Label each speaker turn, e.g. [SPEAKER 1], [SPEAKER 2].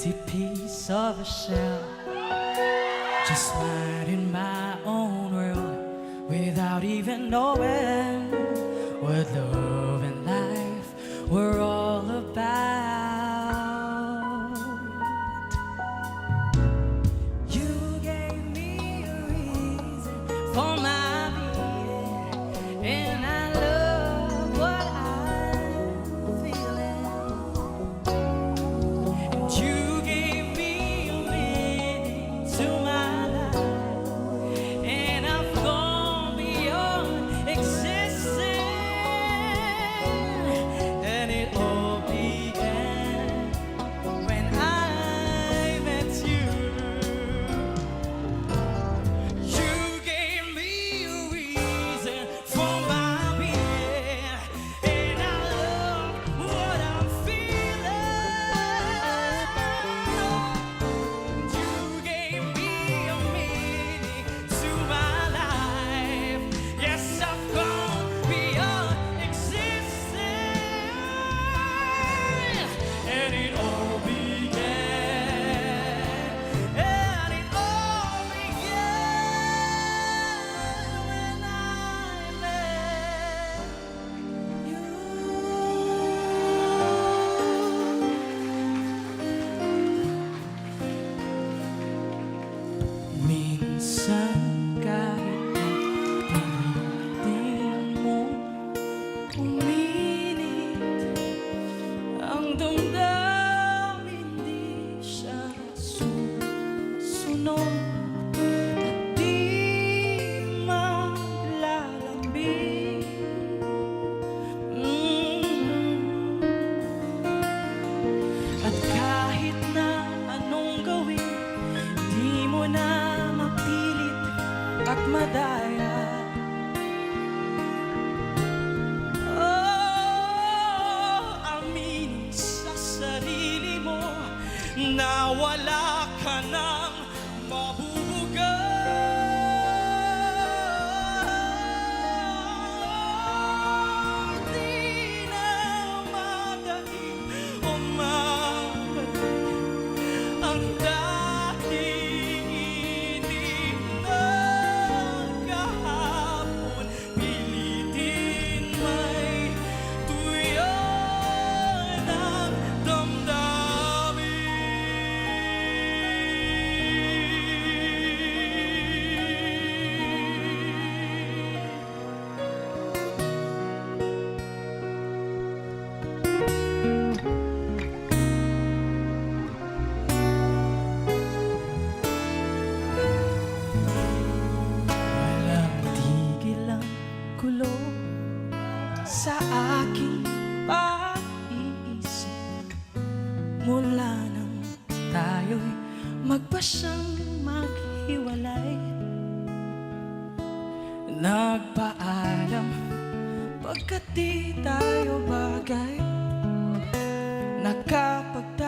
[SPEAKER 1] empty piece of a shell, just minding my own world without even knowing what love and life were all about. You gave me a reason for my being, and I love what I'm feeling. And you gave me a meaning to my life, and I've gone beyond existing. And it all began when I met you. You gave me a reason for my being, and I love what I'm feeling. You gave me a meaning to my life. Yes, I've gone beyond existing, and it all began. And it all began when I met you. Minsan kahit pagpilitin mo, uminit ang damdamin, di siya susunod at di maglalambing. At kahit na anong gawin, di mo na mapilit at madaya. Aminin sa sarili mo na wala ka nang mabubugal. Di na madali o mamadali ang dating ininag kahapon. Pilitin may tuyo ng damdamin. Walang tigil ang gulo sa aking pag-iisip mula nang tayo'y magpasyang maghiwalay. Nagpaalam pagkat di tayo bagay, nakapagtataka